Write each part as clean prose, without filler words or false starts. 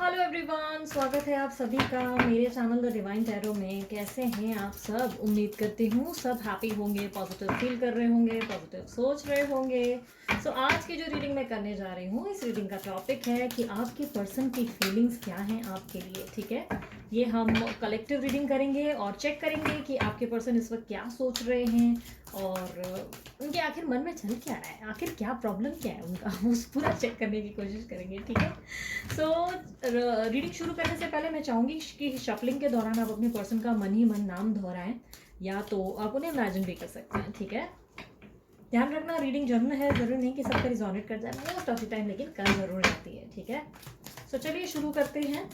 Hello everyone, स्वागत है आप सभी का मेरे चैनल द डिवाइन टैरो में। कैसे हैं आप सब? उम्मीद करती हूँ सब हैप्पी होंगे, पॉजिटिव फील कर रहे होंगे, पॉजिटिव सोच रहे होंगे। सो आज की जो रीडिंग मैं करने जा रही हूँ, इस रीडिंग का टॉपिक है कि आपके पर्सन की फीलिंग्स क्या हैं आपके लिए। ठीक है, ये हम कलेक्टिव रीडिंग करेंगे और चेक करेंगे कि आपके पर्सन इस वक्त क्या सोच रहे हैं और उनके आखिर मन में चल क्या रहा है, आखिर क्या प्रॉब्लम क्या है उनका, उस पूरा चेक करने की कोशिश करेंगे। ठीक है, सो रीडिंग शुरू करने से पहले मैं चाहूँगी कि शफलिंग के दौरान आप अपने पर्सन का मन ही मन नाम दोहराएं, या तो आप उन्हें इमेजिन भी कर सकते हैं। ठीक है, ध्यान रखना रीडिंग जरूर है, जरूर नहीं कि सबका रिजोनेट कर जाए मोस्ट ऑफ द टाइम, लेकिन कर जरूर जाती है। ठीक है, सो चलिए शुरू करते हैं।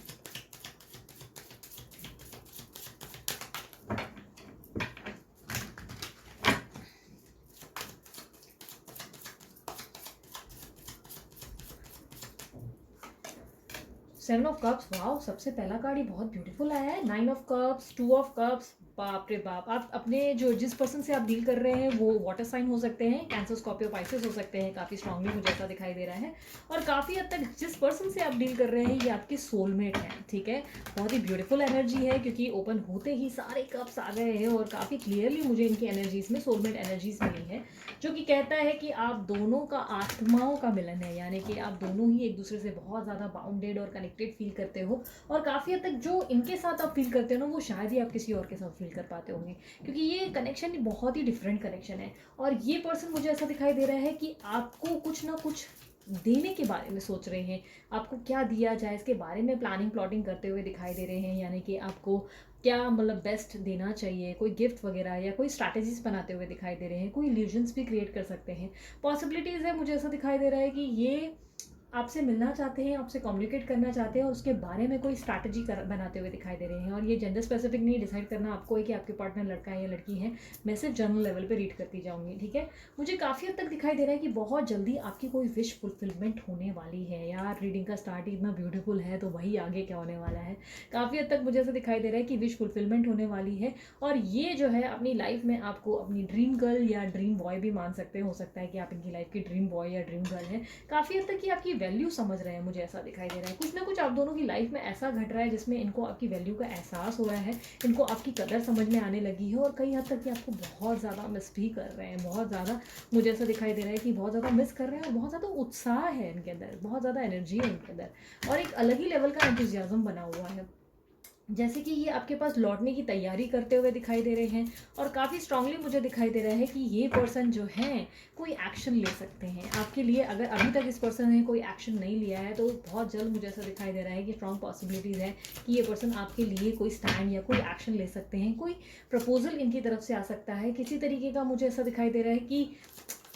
सेवन ऑफ कप्स, वाओ, सबसे पहला कार्ड ही बहुत ब्यूटीफुल आया है। Nine of cups, two of cups, बाप रे बाप। आप अपने जिस पर्सन से आप डील कर रहे हैं वो वाटर साइन हो सकते हैं, कैंसर, स्कॉर्पियो, पाइसेस हो सकते हैं। काफ़ी स्ट्रांगली मुझे ऐसा दिखाई दे रहा है। और काफ़ी हद तक जिस पर्सन से आप डील कर रहे हैं ये आपके सोलमेट हैं। ठीक है, बहुत ही ब्यूटीफुल एनर्जी है क्योंकि ओपन होते ही सारे कप्स आ गए हैं और काफ़ी क्लियरली मुझे इनकी एनर्जीज में सोलमेट एनर्जीज मिली है, जो कि कहता है कि आप दोनों का आत्माओं का मिलन है, यानी कि आप दोनों ही एक दूसरे से बहुत ज़्यादा बाउंडेड और कनेक्टेड फील करते हो। और काफ़ी हद तक जो इनके साथ आप फील करते हो ना, वो शायद ही आप किसी और के साथ फील कर पाते होंगे, क्योंकि ये कनेक्शन बहुत ही डिफरेंट कनेक्शन है। और ये पर्सन मुझे ऐसा दिखाई दे रहा है कि आपको कुछ ना कुछ देने के बारे में सोच रहे हैं। आपको क्या दिया जाए इसके बारे में प्लानिंग प्लॉटिंग करते हुए दिखाई दे रहे हैं, यानी कि आपको क्या मतलब बेस्ट देना चाहिए, कोई गिफ्ट वगैरह या कोई स्ट्रैटेजीज बनाते हुए दिखाई दे रहे हैं। कोई इल्यूजन्स भी क्रिएट कर सकते हैं, पॉसिबिलिटीज़ है। मुझे ऐसा दिखाई दे रहा है कि ये आपसे मिलना चाहते हैं, आपसे कम्युनिकेट करना चाहते हैं और उसके बारे में कोई स्ट्रैटेजी बनाते हुए दिखाई दे रहे हैं। और ये जेंडर स्पेसिफिक नहीं डिसाइड करना आपको है कि आपके पार्टनर लड़का है या लड़की है। मैं सिर्फ जनरल लेवल पे रीड करती जाऊंगी। ठीक है, मुझे काफ़ी हद तक दिखाई दे रहा है कि बहुत जल्दी आपकी कोई विश फुलफिलमेंट होने वाली है। यार, रीडिंग का स्टार्ट ही इतना ब्यूटीफुल है तो वही आगे क्या होने वाला है। काफ़ी हद तक मुझे ऐसा दिखाई दे रहा है कि विश फुलफिलमेंट होने वाली है। और ये जो है अपनी लाइफ में आपको अपनी ड्रीम गर्ल या ड्रीम बॉय भी मान सकते हैं। हो सकता है कि आप इनकी लाइफ की ड्रीम बॉय या ड्रीम गर्ल है। काफ़ी हद तक कि आपकी वैल्यू समझ रहे हैं, मुझे ऐसा दिखाई दे रहा है। कुछ ना कुछ आप दोनों की लाइफ में ऐसा घट रहा है जिसमें इनको आपकी वैल्यू का एहसास हो रहा है, इनको आपकी कदर समझ में आने लगी है। और कई हद तक कि आपको बहुत ज़्यादा मिस भी कर रहे हैं, बहुत ज़्यादा मुझे ऐसा दिखाई दे रहा है कि बहुत ज़्यादा मिस कर रहे हैं। और बहुत ज़्यादा उत्साह है इनके अंदर, बहुत ज़्यादा एनर्जी है इनके अंदर और एक अलग ही लेवल का एंथुजियाज्म बना हुआ है, जैसे कि ये आपके पास लौटने की तैयारी करते हुए दिखाई दे रहे हैं। और काफ़ी स्ट्रांगली मुझे दिखाई दे रहा है कि ये पर्सन जो है कोई एक्शन ले सकते हैं आपके लिए। अगर अभी तक इस पर्सन ने कोई एक्शन नहीं लिया है तो बहुत जल्द मुझे ऐसा दिखाई दे रहा है कि स्ट्रांग पॉसिबिलिटीज़ है कि ये पर्सन आपके लिए कोई स्टैंड या कोई एक्शन ले सकते हैं। कोई प्रपोजल इनकी तरफ से आ सकता है किसी तरीके का। मुझे ऐसा दिखाई दे रहा है कि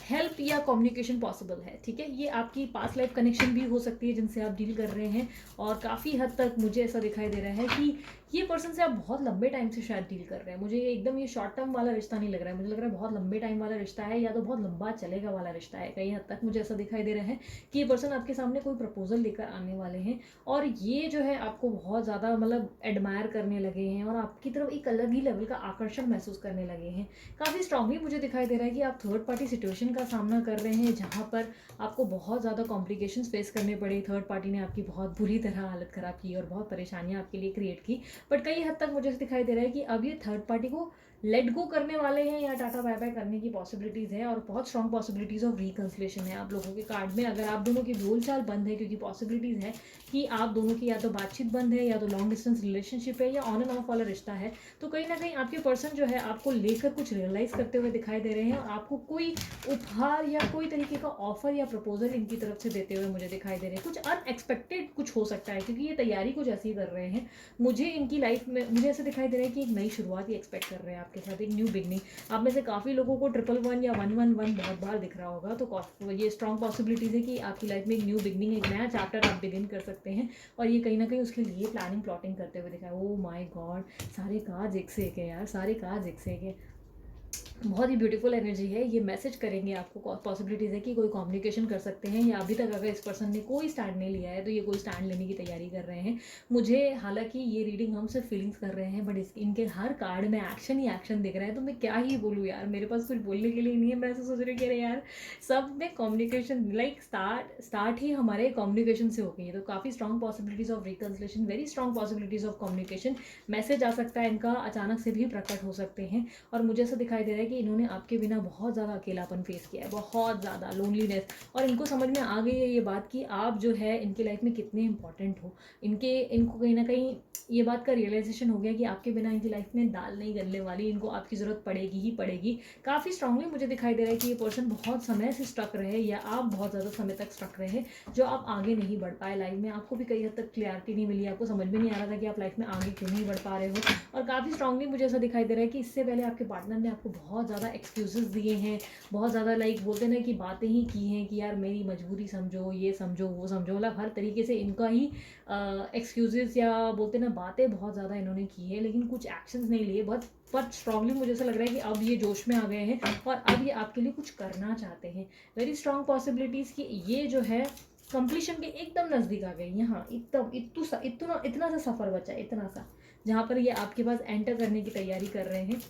हेल्प या कम्युनिकेशन पॉसिबल है। ठीक है, ये आपकी पास्ट लाइफ कनेक्शन भी हो सकती है जिनसे आप डील कर रहे हैं। और काफ़ी हद तक मुझे ऐसा दिखाई दे रहा है कि ये पर्सन से आप बहुत लंबे टाइम से शायद डील कर रहे हैं। मुझे एकदम ये शॉर्ट टर्म वाला रिश्ता नहीं लग रहा है, मुझे लग रहा है बहुत लंबे टाइम वाला रिश्ता है, या तो बहुत लंबा चलेगा वाला रिश्ता है। कई हद तक मुझे ऐसा दिखाई दे रहा है कि ये पर्सन आपके सामने कोई प्रपोजल लेकर आने वाले हैं और ये जो है आपको बहुत ज़्यादा मतलब एडमायर करने लगे हैं और आपकी तरफ एक अलग ही लेवल का आकर्षण महसूस करने लगे हैं। काफ़ी स्ट्रांगली मुझे दिखाई दे रहा है कि आप थर्ड पार्टी सिचुएशन का सामना कर रहे हैं जहाँ पर आपको बहुत ज़्यादा कॉम्प्लिकेशंस फेस करने पड़े। थर्ड पार्टी ने आपकी बहुत बुरी तरह हालत ख़राब की और बहुत परेशानियाँ आपके लिए क्रिएट की। बट कई हद तक मुझे दिखाई दे रहा है कि अब ये थर्ड पार्टी को लेट गो करने वाले हैं या टाटा बाय बाय करने की पॉसिबिलिटीज़ है। और बहुत स्ट्रॉन्ग पॉसिबिलिटीज़ ऑफ रिकन्सिलेशन है आप लोगों के कार्ड में। अगर आप दोनों की बोलचाल बंद है, क्योंकि पॉसिबिलिटीज़ है कि आप दोनों की या तो बातचीत बंद है या तो लॉन्ग डिस्टेंस रिलेशनशिप है या ऑन एंड ऑफ वाला रिश्ता है, तो कहीं ना कहीं आपके पर्सन जो है आपको लेकर कुछ रियलाइज़ करते हुए दिखाई दे रहे हैं और आपको कोई उपहार या कोई तरीके का ऑफर या प्रपोजल इनकी तरफ से देते हुए मुझे दिखाई दे रहे हैं। कुछ अनएक्सपेक्टेड कुछ हो सकता है क्योंकि ये तैयारी कुछ ऐसी कर रहे हैं। मुझे इनकी लाइफ में मुझे ऐसा दिखाई दे रहा है कि एक नई शुरुआत ही एक्सपेक्ट कर रहे हैं आपके साथ, एक न्यू बिगनिंग। आप में से काफ़ी लोगों को 111 या 111 बहुत बार दिख रहा होगा, तो ये स्ट्रॉन्ग पॉसिबिलिटीज़ है कि आपकी लाइफ में एक न्यू बिगनिंग, एक नया चैप्टर आप बिगिन कर सकते हैं। और ये कहीं ना कहीं उसके लिए प्लानिंग प्लॉटिंग करते हुए दिखा है। ओ माई गॉड, सारे कार्ड्स एक से एक है यार, सारे कार्ड्स एक से एक है। बहुत ही ब्यूटीफुल एनर्जी है। ये मैसेज करेंगे आपको, पॉसिबिलिटीज़ है कि कोई कम्युनिकेशन कर सकते हैं, या अभी तक अगर इस पर्सन ने कोई स्टैंड नहीं लिया है तो ये कोई स्टैंड लेने की तैयारी कर रहे हैं। मुझे हालांकि ये रीडिंग हम सिर्फ फीलिंग्स कर रहे हैं, बट इनके हर कार्ड में एक्शन ही एक्शन दिख रहा है। तो मैं क्या ही बोलूँ यार, मेरे पास कुछ बोलने के लिए नहीं है। मैं ऐसा सोच रही हूँ कि अरे यार, सब में कम्युनिकेशन, लाइक स्टार्ट ही हमारे कम्युनिकेशन से हो गई है। तो काफ़ी strong possibilities of reconciliation, very strong possibilities of communication. Message आ सकता है इनका, अचानक से भी प्रकट हो सकते हैं। और मुझे ऐसा दिखाई दे रहा है कि इन्होंने आपके बिना बहुत ज़्यादा अकेलापन फेस किया है, बहुत ज़्यादा लोनलीनेस। और इनको समझ में आ गई है ये बात कि आप जो है इनकी लाइफ में कितने इंपॉर्टेंट हो। इनको कहीं ना कहीं ये बात का रियलाइजेशन हो गया कि आपके बिना इनकी लाइफ में दाल नहीं गलने वाली, इनको आपकी ज़रूरत पड़ेगी ही पड़ेगी। काफ़ी स्ट्रांगली मुझे दिखाई दे रहा है कि ये पर्सन बहुत समय से स्ट्रक रहे, या आप बहुत ज़्यादा समय तक स्ट्रक रहे, जो आप आगे नहीं बढ़ पाए लाइफ में। आपको भी कई हद तक क्लियरिटी नहीं मिली, आपको समझ में नहीं आ रहा था कि आप लाइफ में आगे क्यों नहीं बढ़ पा रहे हो। और काफ़ी स्ट्रांगली मुझे ऐसा दिखाई दे रहा है कि इससे पहले आपके पार्टनर ने आपको बहुत ज़्यादा एक्सक्यूजेस दिए हैं, बहुत ज़्यादा लाइक बोलते ना कि बातें ही की हैं कि यार मेरी मजबूरी समझो, ये समझो, वो समझो, मतलब हर तरीके से इनका ही एक्सक्यूजेस या बोलते ना बातें बहुत ज़्यादा इन्होंने की है, लेकिन कुछ एक्शंस नहीं लिए। बहुत स्ट्रांगली मुझे ऐसा लग रहा है कि अब ये जोश में आ गए हैं और अब ये आपके लिए कुछ करना चाहते हैं। वेरी स्ट्रांग पॉसिबिलिटीज़ कि ये जो है कंप्लीशन के एकदम नज़दीक आ गई। यहाँ एकदम इतना सा सफ़र बचा है, इतना सा, जहाँ पर ये आपके पास एंटर करने की तैयारी कर रहे हैं।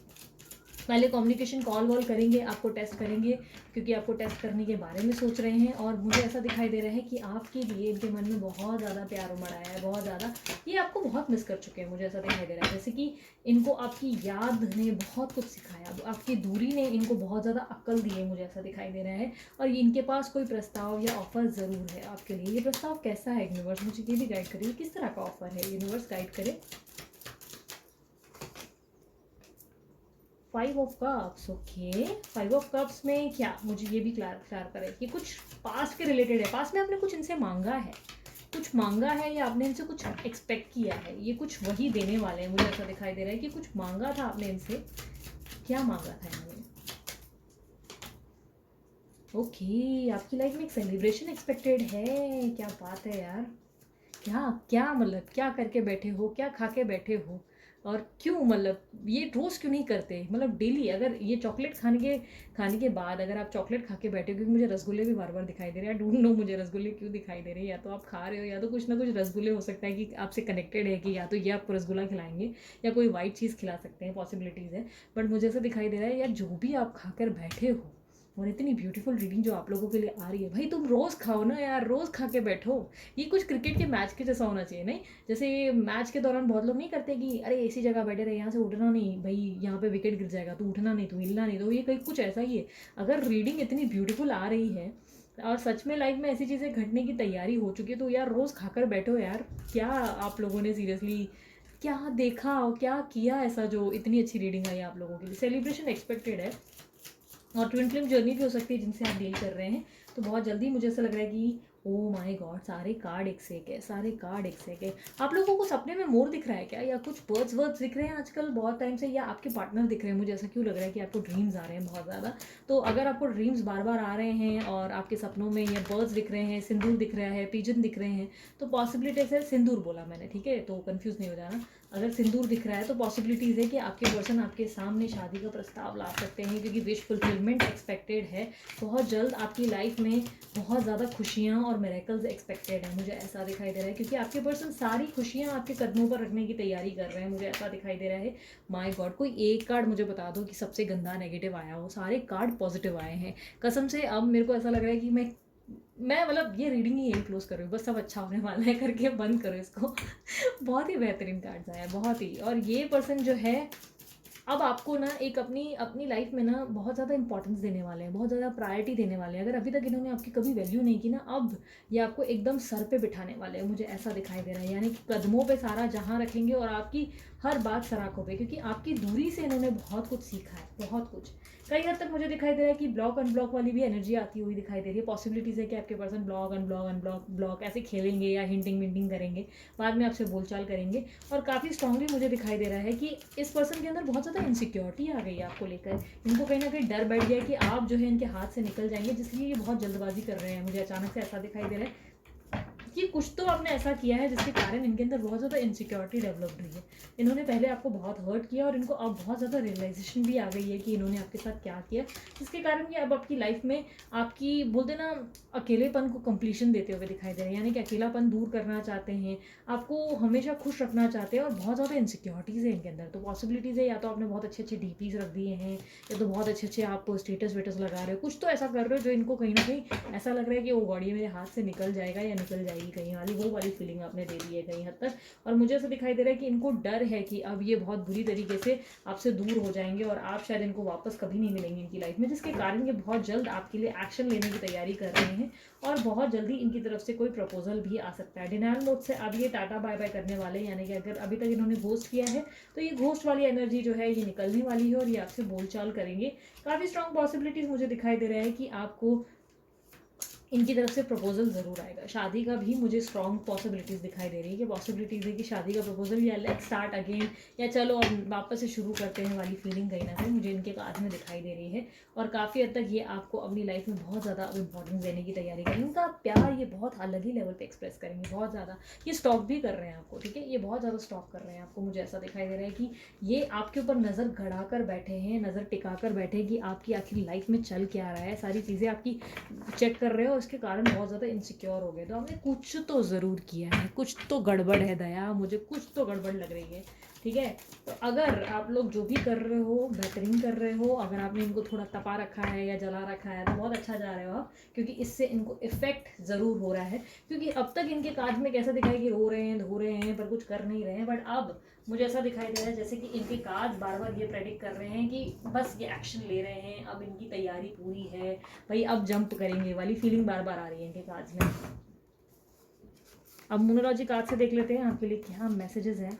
पहले कम्युनिकेशन कॉल वॉल करेंगे, आपको टेस्ट करेंगे, क्योंकि आपको टेस्ट करने के बारे में सोच रहे हैं। और मुझे ऐसा दिखाई दे रहा है कि आपके लिए इनके मन में बहुत ज़्यादा प्यार उमड़ आया है, बहुत ज़्यादा। ये आपको बहुत मिस कर चुके हैं, मुझे ऐसा दिखाई दे रहा है। जैसे कि इनको आपकी याद ने बहुत कुछ सिखाया, आपकी दूरी ने इनको बहुत ज़्यादा अक्ल दी है, मुझे ऐसा दिखाई दे रहा है। और इनके पास कोई प्रस्ताव या ऑफर ज़रूर है आपके लिए। ये प्रस्ताव कैसा है यूनिवर्स, मुझे ये भी गाइड करिए, किस तरह का ऑफर है, यूनिवर्स गाइड करे। 5 of cups, okay. 5 of cups में क्या, मुझे ये भी क्लियर करे कि कुछ पास्ट के रिलेटेड है। पास्ट में आपने कुछ इनसे मांगा है, कुछ मांगा है, या आपने इनसे कुछ एक्सपेक्ट किया है। ये कुछ वही देने वाले हैं, मुझे ऐसा दिखाई दे रहा है कि कुछ मांगा था आपने इनसे। क्या मांगा था इन्होंने? ओके, आपकी लाइफ में एक सेलिब्रेशन एक्सपेक्टेड है। क्या बात है यार, क्या क्या मतलब क्या करके बैठे हो, क्या खा के बैठे हो, और क्यों, मतलब ये रोज़ क्यों नहीं करते, मतलब डेली। अगर ये चॉकलेट खाने के बाद अगर आप चॉकलेट खा के बैठे हो, क्योंकि मुझे रसगुल्ले भी बार बार दिखाई दे रहे हैं, डोंट नो मुझे रसगुल्ले क्यों दिखाई दे रहे हैं। या तो आप खा रहे हो, या तो कुछ ना कुछ रसगुल्ले हो सकता है कि आपसे कनेक्टेड है, कि या तो ये आपको रसगुल्ला खिलाएंगे या कोई वाइट चीज़ खिला सकते हैं, पॉसिबिलिटीज़ है। बट मुझे ऐसा दिखाई दे रहा है यार, जो भी आप खाकर बैठे हो, और इतनी ब्यूटीफुल रीडिंग जो आप लोगों के लिए आ रही है, भाई तुम रोज़ खाओ ना यार, रोज़ खा के बैठो। ये कुछ क्रिकेट के मैच के जैसा होना चाहिए, नहीं? जैसे मैच के दौरान बहुत लोग नहीं करते कि अरे ऐसी जगह बैठे रहे, यहाँ से उठना नहीं भाई, यहाँ पे विकेट गिर जाएगा, तो उठना नहीं, तो हिलना नहीं। तो ये कहीं कुछ ऐसा ही है। अगर रीडिंग इतनी ब्यूटीफुल आ रही है और सच में लाइफ में ऐसी चीज़ें घटने की तैयारी हो चुकी है, तो यार रोज़ खाकर बैठो यार। क्या आप लोगों ने सीरियसली क्या देखा और क्या किया ऐसा जो इतनी अच्छी रीडिंग आई आप लोगों के लिए? सेलिब्रेशन एक्सपेक्टेड है, और ट्विन फ्लेम जर्नी भी हो सकती है जिनसे आप डील कर रहे हैं। तो बहुत जल्दी मुझे ऐसा लग रहा है कि ओ माय गॉड, सारे कार्ड एक से एक है, सारे कार्ड एक से एक है। आप लोगों को सपने में मोर दिख रहा है क्या, या कुछ बर्ड्स वर्ड्स दिख रहे हैं आजकल बहुत टाइम से, या आपके पार्टनर दिख रहे हैं? मुझे ऐसा क्यों लग रहा है कि आपको ड्रीम्स आ रहे हैं बहुत ज़्यादा। तो अगर आपको ड्रीम्स बार बार आ रहे हैं और आपके सपनों में या बर्ड्स दिख रहे हैं, सिंदूर दिख रहा है, पिजन दिख रहे हैं, तो पॉसिबिलिटीज है, सिंदूर बोला मैंने, ठीक है, तो कंफ्यूज नहीं हो जाना। अगर सिंदूर दिख रहा है तो पॉसिबिलिटीज़ है कि आपके पर्सन आपके सामने शादी का प्रस्ताव ला सकते हैं, क्योंकि विश फुलफिलमेंट एक्सपेक्टेड है। बहुत जल्द आपकी लाइफ में बहुत ज़्यादा खुशियाँ और मिरेकल्स एक्सपेक्टेड है, मुझे ऐसा दिखाई दे रहा है। क्योंकि आपके पर्सन सारी खुशियाँ आपके कदमों पर रखने की तैयारी कर रहे हैं, मुझे ऐसा दिखाई दे रहा है। माय गॉड, कोई एक कार्ड मुझे बता दो कि सबसे गंदा नेगेटिव आया हो। सारे कार्ड पॉजिटिव आए हैं कसम से। अब मेरे को ऐसा लग रहा है कि मैं मतलब ये रीडिंग ही यही क्लोज कर रही हूँ, बस सब अच्छा होने वाला है करके बंद करो इसको। बहुत ही बेहतरीन कार्ड्स आए हैं, बहुत ही। और ये पर्सन जो है अब आपको ना एक अपनी अपनी लाइफ में ना बहुत ज़्यादा इंपॉर्टेंस देने वाले हैं, बहुत ज़्यादा प्रायोरिटी देने वाले हैं। अगर अभी तक इन्होंने आपकी कभी वैल्यू नहीं की ना, अब ये आपको एकदम सर पे बिठाने वाले हैं, मुझे ऐसा दिखाई दे रहा है। यानी कि कदमों पे सारा जहां रखेंगे और आपकी हर बात सराखों पे, क्योंकि आपकी दूरी से इन्होंने बहुत कुछ सीखा है, बहुत कुछ। कई हद तक मुझे दिखाई दे रहा है कि ब्लॉक अनब्लॉक वाली भी एनर्जी आती हुई दिखाई दे रही है। पॉसिबिलिटीज़ है कि आपके पर्सन ब्लॉक अनब्लॉक ऐसे खेलेंगे या हिंटिंग विंटिंग करेंगे, बाद में आपसे बोलचाल करेंगे। और काफ़ी स्ट्रांगली मुझे दिखाई दे रहा है कि इस पर्सन के अंदर बहुत ज़्यादा इनसिक्योरिटी आ गई है आपको लेकर। इनको कहीं ना कहीं डर बैठ गया कि आप जो है इनके हाथ से निकल जाएंगे, जिसलिए ये बहुत जल्दबाजी कर रहे हैं। मुझे अचानक से ऐसा दिखाई दे रहा है कि कुछ तो आपने ऐसा किया है जिसके कारण इनके अंदर बहुत ज़्यादा इनसिक्योरिटी डेवलप हुई है। इन्होंने पहले आपको बहुत हर्ट किया और इनको अब बहुत ज़्यादा रियलाइजेशन भी आ गई है कि इन्होंने आपके साथ क्या किया, जिसके कारण कि अब आपकी लाइफ में आपकी बोलते ना अकेलेपन को कंप्लीशन देते हुए दिखाई दे रहे हैं, यानी कि अकेलापन दूर करना चाहते हैं, आपको हमेशा खुश रखना चाहते हैं और बहुत ज़्यादा इनसिक्योरिटीज़ है इनके अंदर। तो पॉसिबिलिटीज़ है या तो आपने बहुत अच्छे अच्छे डीपीज रख दिए हैं, या तो बहुत अच्छे अच्छे आप स्टेटस वेटस लगा रहे हो, कुछ तो ऐसा कर रहे हो जो इनको कहीं ना कहीं ऐसा लग रहा है कि वो गाड़ी मेरे हाथ से निकल जाएगा या निकल जाएगी कहीं वाली, वो वाली फीलिंग आपने दे दी है कहीं हद तक। और मुझे ऐसा दिखाई दे रहा है कि इनको डर है कि अब ये बहुत बुरी तरीके से आपसे दूर हो जाएंगे और आप शायद इनको वापस कभी नहीं मिलेंगे इनकी लाइफ में, जिसके कारण ये बहुत जल्द आपके लिए एक्शन लेने की तैयारी कर रहे हैं और बहुत जल्दी इनकी तरफ से कोई प्रपोजल भी आ सकता है। डिनायल मोड से अब ये टाटा बाय बाय करने वाले हैं, यानी कि अगर अभी तक इन्होंने घोस्ट किया है तो ये घोस्ट वाली एनर्जी जो है ये निकलने वाली है और ये आपसे बोलचाल करेंगे। काफ़ी स्ट्रॉन्ग पॉसिबिलिटीज़ मुझे दिखाई दे रहा है कि आपको इनकी तरफ से प्रपोजल ज़रूर आएगा। शादी का भी मुझे स्ट्रॉन्ग पॉसिबिलिटीज़ दिखाई दे रही है कि पॉसिबिलिटीज़ है कि शादी का प्रपोजल या लेट्स स्टार्ट अगेन या चलो अब वापस से शुरू करते हैं वाली फीलिंग कहीं ना कहीं मुझे इनके कार्ड में दिखाई दे रही है। और काफ़ी हद तक ये आपको अपनी लाइफ में बहुत ज़्यादा इंपॉर्टेंस देने की तैयारी करेंगे। इनका प्यार ये बहुत अलग ही लेवल पे एक्सप्रेस करेंगे, बहुत ज़्यादा। ये स्टॉक भी कर रहे हैं आपको, ठीक है, ये बहुत ज़्यादा स्टॉक कर रहे हैं आपको। मुझे ऐसा दिखाई दे रहा है कि ये आपके ऊपर नज़र गड़ा कर बैठे हैं, नज़र टिका कर बैठे कि आपकी आखिर लाइफ में चल क्या रहा है, सारी चीज़ें आपकी चेक कर रहे हो, इसके कारण बहुत ज़्यादा इनसिक्योर हो गए। तो आपने कुछ तो ज़रूर किया है, कुछ तो गड़बड़ है दया, मुझे कुछ तो गड़बड़ लग रही है, ठीक है। तो अगर आप लोग जो भी कर रहे हो बेहतरीन कर रहे हो, अगर आपने इनको थोड़ा तपा रखा है या जला रखा है तो बहुत अच्छा जा रहे हो आप, क्योंकि इससे इनको इफेक्ट ज़रूर हो रहा है। क्योंकि अब तक इनके कार्ड में कैसा दिखाई कि रो रहे हैं, धो रहे हैं, पर कुछ कर नहीं रहे हैं, बट अब मुझे ऐसा दिखाई दे रहा है जैसे कि इनके कार्ड बार बार ये प्रेडिक्ट कर रहे हैं कि बस ये एक्शन ले रहे हैं, अब इनकी तैयारी पूरी है भाई, अब जंप करेंगे वाली फीलिंग बार बार आ रही है इनके कार्ड्स में। अब मोनोलॉजी कार्ड से देख लेते हैं आपके लिए क्या मैसेजेस हैं।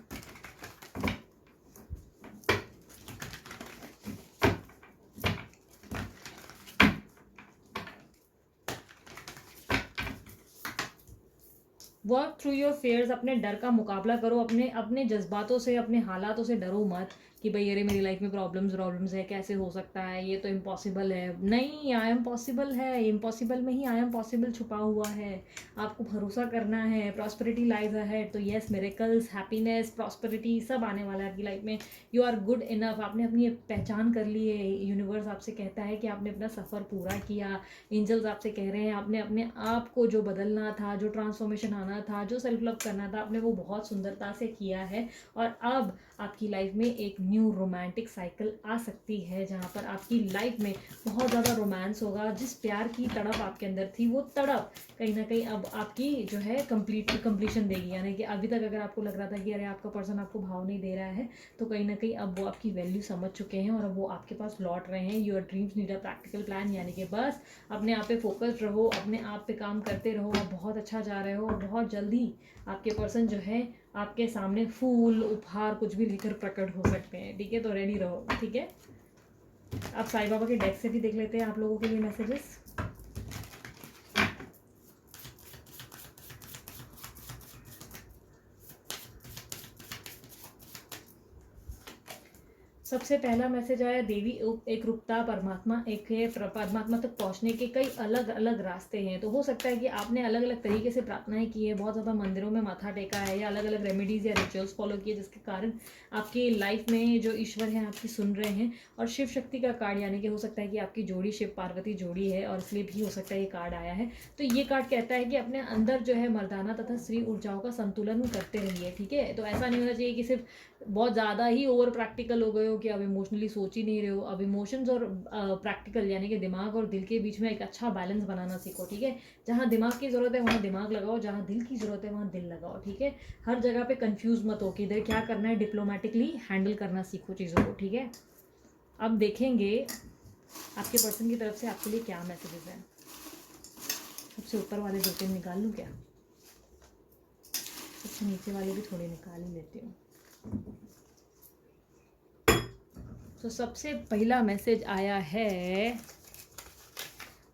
वर्क थ्रू योर फेयर्स, अपने डर का मुकाबला करो, अपने अपने जज्बातों से, अपने हालातों से डरो मत कि भाई अरे मेरी लाइफ में प्रॉब्लम्स है, कैसे हो सकता है, ये तो इम्पॉसिबल है। नहीं, आई एम पॉसिबल है, इम्पॉसिबल में ही आई एम पॉसिबल छुपा हुआ है। आपको भरोसा करना है, प्रॉस्पेरिटी लाइज अहेड। तो येस, मिरेकल्स, हैप्पीनेस, प्रॉस्पेरिटी सब आने वाला है आपकी लाइफ में। यू आर गुड इनफ, आपने अपनी पहचान कर ली है। यूनिवर्स आपसे कहता है कि आपने अपना सफ़र पूरा किया। एंजल्स आपसे कह रहे हैं आपने अपने आप को जो बदलना था, जो ट्रांसफॉर्मेशन आना था, जो सेल्फ लव करना था, आपने वो बहुत सुंदरता से किया है। और अब आपकी लाइफ में एक न्यू रोमांटिक साइकिल आ सकती है जहाँ पर आपकी लाइफ में बहुत ज़्यादा रोमांस होगा। जिस प्यार की तड़प आपके अंदर थी वो तड़प कहीं ना कहीं अब आपकी जो है कंप्लीशन देगी। यानी कि अभी तक अगर आपको लग रहा था कि अरे आपका पर्सन आपको भाव नहीं दे रहा है, तो कहीं ना कहीं अब वो आपकी वैल्यू समझ चुके हैं और अब वो आपके पास लौट रहे हैं। Your dreams need a practical plan, यानी कि बस अपने आप पे फोकस्ड रहो, अपने आप पे काम करते रहो, आप बहुत अच्छा जा रहे हो। बहुत जल्दी आपके पर्सन जो है आपके सामने फूल उपहार कुछ भी लेकर प्रकट हो सकते हैं, ठीक है। तो रेडी रहो, ठीक है। अब साईं बाबा के डेक से भी देख लेते हैं आप लोगों के लिए मैसेजेस। सबसे पहला मैसेज आया देवी एक रूपता परमात्मा, एक है परमात्मा तक पहुंचने के कई अलग अलग रास्ते हैं। तो हो सकता है कि आपने अलग अलग तरीके से प्रार्थनाएं की है, बहुत ज़्यादा मंदिरों में माथा टेका है या अलग अलग रेमेडीज़ या रिचुअल्स फॉलो किए, जिसके कारण आपकी लाइफ में जो ईश्वर हैं आपकी सुन रहे हैं। और शिव शक्ति का कार्ड, यानी कि हो सकता है कि आपकी जोड़ी शिव पार्वती जोड़ी है और इसलिए भी हो सकता है ये कार्ड आया है। तो ये कार्ड कहता है कि अपने अंदर जो है मर्दाना तथा स्त्री ऊर्जाओं का संतुलन करते रहिए, ठीक है। तो ऐसा नहीं होना चाहिए कि सिर्फ बहुत ज़्यादा ही ओवर प्रैक्टिकल हो गए हो कि अब इमोशनली सोच ही नहीं रहे हो। अब इमोशंस और प्रैक्टिकल यानी कि दिमाग और दिल के बीच में एक अच्छा बैलेंस बनाना सीखो, ठीक है। जहाँ दिमाग की ज़रूरत है वहाँ दिमाग लगाओ, जहाँ दिल की ज़रूरत है वहाँ दिल लगाओ, ठीक है। हर जगह पे कंफ्यूज मत हो कि इधर क्या करना है, डिप्लोमेटिकली हैंडल करना सीखो चीज़ों को, ठीक है। अब देखेंगे आपके पर्सन की तरफ से आपके लिए क्या मैसेजेस हैं। सबसे ऊपर वाले दो तीन निकाल लूँ क्या? सबसे नीचे वाले भी थोड़े निकाल ही लेती हूँ। तो सबसे पहला मैसेज आया है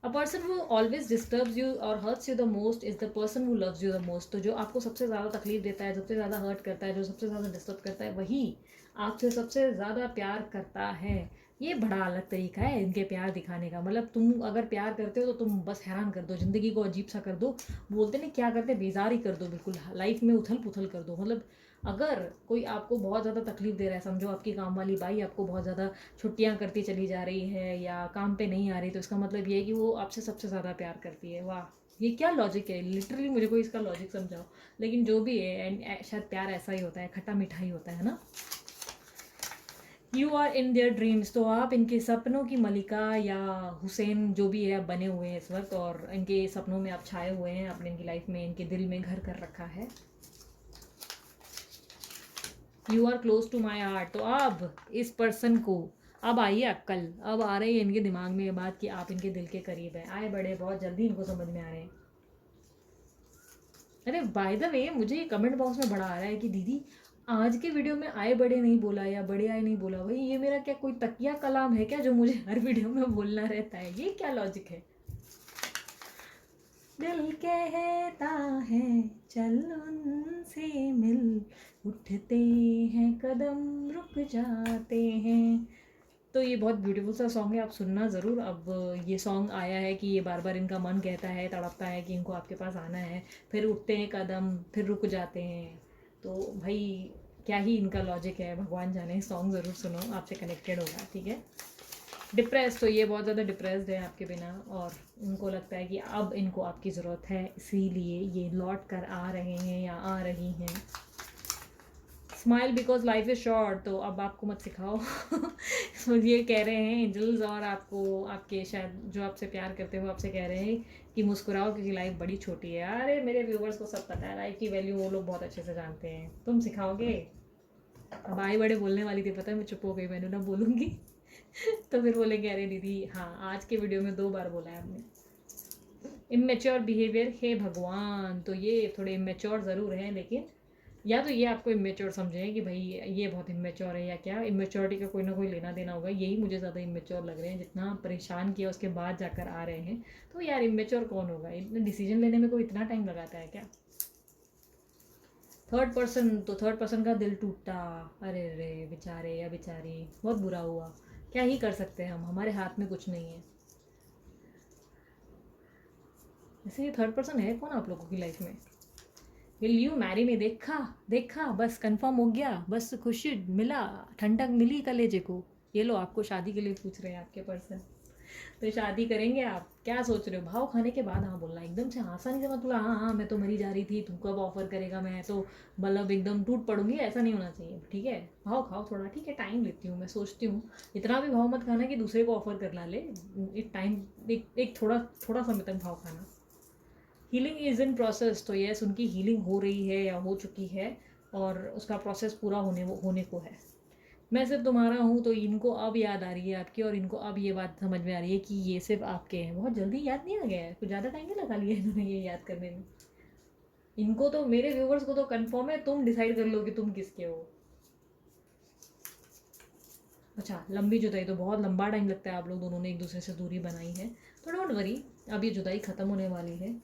a person who always disturbs you और hurts you the most is the person who loves you the most. तो जो आपको सबसे ज़्यादा तकलीफ देता है, सबसे ज़्यादा हर्ट करता है, जो सबसे ज़्यादा डिस्टर्ब करता है, वही आपसे सबसे ज़्यादा प्यार करता है। ये बड़ा अलग तरीका है इनके प्यार दिखाने का। मतलब तुम अगर प्यार करते हो तो तुम बस हैरान कर दो, ज़िंदगी को अजीब सा कर दो, बोलते नहीं क्या करते, बेजार ही कर दो, बिल्कुल लाइफ में उथल पुथल कर दो। मतलब अगर कोई आपको बहुत ज़्यादा तकलीफ दे रहा है, समझो आपकी काम वाली बाई आपको बहुत ज़्यादा छुट्टियां करती चली जा रही है या काम पे नहीं आ रही, तो इसका मतलब ये है कि वो आपसे सबसे ज़्यादा प्यार करती है। वाह, ये क्या लॉजिक है, लिटरली मुझे कोई इसका लॉजिक समझाओ। लेकिन जो भी है, एंड शायद प्यार ऐसा ही होता है, खट्टा मीठा ही होता है ना। You are in their dreams, तो आप इनके सपनों की मलिका या हुसैन जो भी है आप बने हुए हैं इस वक्त, और इनके सपनों में आप छाए हुए हैं, आपने इनकी लाइफ में, इनके दिल में घर कर रखा है। You are close to my heart, तो अब इस पर्सन को अब आइए अक्ल, अब आ रही है इनके दिमाग में ये बात कि आप इनके दिल के करीब हैं। आए बड़े बहुत जल्दी इनको समझ में आ रहे हैं। अरे बाय द वे, मुझे ये कमेंट बॉक्स में बड़ा आ रहा है कि दीदी आज के वीडियो में आए बड़े नहीं बोला या बड़े आए नहीं बोला। भाई ये मेरा क्या कोई तकिया कलाम है क्या जो मुझे हर वीडियो में बोलना रहता है? ये क्या लॉजिक है? दिल कहता है चल उनसे मिल, उठते हैं कदम रुक जाते हैं। तो ये बहुत ब्यूटीफुल सा सॉन्ग है, आप सुनना ज़रूर। अब ये सॉन्ग आया है कि ये बार बार इनका मन कहता है, तड़पता है कि इनको आपके पास आना है, फिर उठते हैं कदम फिर रुक जाते हैं। तो भाई क्या ही इनका लॉजिक है, भगवान जाने। सॉन्ग ज़रूर सुनो, आपसे कनेक्टेड होगा, ठीक है। डिप्रेस, तो ये बहुत ज़्यादा डिप्रेस्ड है आपके बिना, और उनको लगता है कि अब इनको आपकी ज़रूरत है, इसीलिए ये लौट कर आ रहे हैं या आ रही हैं। Smile because life is short, तो अब आपको मत सिखाओ। तो ये कह रहे हैं एंजल्स, और आपको आपके शायद जो आपसे प्यार करते हैं वो आपसे कह रहे हैं कि मुस्कुराओ क्योंकि लाइफ बड़ी छोटी है। अरे मेरे व्यूवर्स को सब पता है, लाइफ की वैल्यू वो लोग बहुत अच्छे से जानते हैं, तुम सिखाओगे? अब आई बड़े बोलने वाली थी, पता है मैं चुप हो गई, मैंने ना बोलूँगी। तो फिर बोले कह रहे दीदी हाँ आज के वीडियो में 2 बार बोला है आपने। इमेच्योर बिहेवियर, हे भगवान, तो ये थोड़े इमेच्योर ज़रूर हैं, लेकिन या तो ये आपको इमेच्योर समझें कि भाई ये बहुत इमेच्योर है, या क्या इमेच्योरिटी का कोई ना कोई लेना देना होगा। यही मुझे ज़्यादा इमेच्योर लग रहे हैं, जितना परेशान किया उसके बाद जाकर आ रहे हैं। तो यार इमेच्योर कौन होगा, इतने डिसीजन लेने में कोई इतना टाइम लगाता है क्या? थर्ड पर्सन, तो थर्ड पर्सन का दिल टूटा, अरे रे बेचारे या बेचारी, बहुत बुरा हुआ। क्या ही कर सकते हैं हम, हमारे हाथ में कुछ नहीं है। वैसे ये थर्ड पर्सन है कौन आप लोगों की लाइफ में? विल यू मैरी में? देखा देखा, बस कंफर्म हो गया, बस खुशी मिला, ठंडक मिली कलेजे को। ये लो आपको शादी के लिए पूछ रहे हैं आपके पर्सन। तो शादी करेंगे आप? क्या सोच रहे हो? भाव खाने के बाद हाँ बोलना, एकदम से आसानी से मत बोला हाँ हाँ मैं तो मरी जा रही थी, तू कब ऑफर करेगा, मैं तो मतलब एकदम टूट पड़ूंगी, ऐसा नहीं होना चाहिए, ठीक है। भाव खाओ थोड़ा, ठीक है, टाइम लेती हूँ मैं, सोचती हूँ। इतना भी भाव मत खाना कि दूसरे को ऑफर कर ला ले। एक टाइम, एक थोड़ा थोड़ा समय तक भाव खाना। हीलिंग इज़ इन प्रोसेस, तो यस उनकी हीलिंग हो रही है या हो चुकी है, और उसका प्रोसेस पूरा होने को है। मैं सिर्फ तुम्हारा हूँ, तो इनको अब याद आ रही है आपकी, और इनको अब ये बात समझ में आ रही है कि ये सिर्फ आपके हैं। बहुत जल्दी याद नहीं आ गया है, कुछ ज़्यादा टाइम नहीं लगा लिया इन्होंने ये याद करने में। इनको तो, मेरे व्यूवर्स को तो कंफर्म है, तुम डिसाइड कर लो कि तुम किसके हो। अच्छा, लंबी जुदाई, तो बहुत लंबा टाइम लगता है आप लोग दोनों ने एक दूसरे से दूरी बनाई है, तो डोंट वरी, अब ये जुदाई ख़त्म होने वाली है।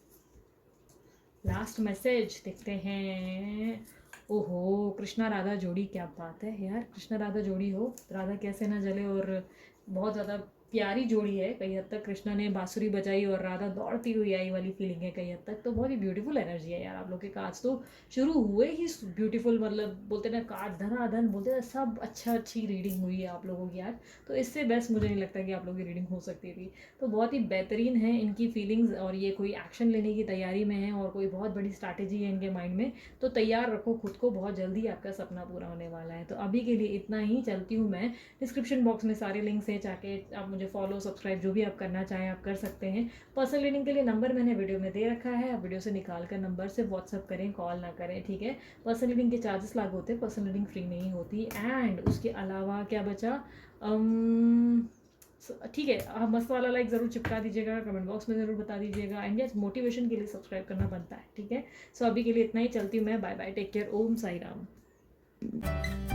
लास्ट मैसेज देखते हैं। ओहो, कृष्णा राधा जोड़ी, क्या बात है यार, कृष्णा राधा जोड़ी हो, राधा कैसे ना जले। और बहुत ज़्यादा प्यारी जोड़ी है कई हद तक, कृष्णा ने बांसुरी बजाई और राधा दौड़ती हुई आई वाली फीलिंग है कई हद तक। तो बहुत ही ब्यूटीफुल एनर्जी है यार आप लोग के कार्ड्स, तो शुरू हुए ही ब्यूटीफुल, मतलब बोलते ना कार्ड धनाधन बोलते हैं, सब अच्छी रीडिंग हुई है आप लोगों की आज। तो इससे बेस्ट मुझे नहीं लगता कि आप लोगों की रीडिंग हो सकती थी। तो बहुत ही बेहतरीन है इनकी फीलिंग्स, और ये कोई एक्शन लेने की तैयारी में है, और कोई बहुत बड़ी स्ट्रैटेजी है इनके माइंड में। तो तैयार रखो खुद को, बहुत जल्दी आपका सपना पूरा होने वाला है। तो अभी के लिए इतना ही, चलती हूँ मैं। डिस्क्रिप्शन बॉक्स में सारे लिंक्स हैं, जाके आप मुझे फॉलो सब्सक्राइब जो भी आप करना चाहें आप कर सकते हैं। पर्सनल रीडिंग के लिए नंबर मैंने वीडियो में दे रखा है, आप वीडियो से निकाल कर नंबर से व्हाट्सअप करें, कॉल ना करें, ठीक है। पर्सनल रीडिंग के चार्जेस लागू होते हैं, पर्सनल रीडिंग फ्री नहीं होती। एंड उसके अलावा क्या बचा, ठीक है, आप मस्त वाला लाइक ज़रूर चिपका दीजिएगा, कमेंट बॉक्स में ज़रूर बता दीजिएगा। एंड यस, मोटिवेशन के लिए सब्सक्राइब करना बनता है, ठीक है। सो अभी के लिए इतना ही, चलती हूँ मैं, बाय बाय, टेक केयर, ओम साई राम।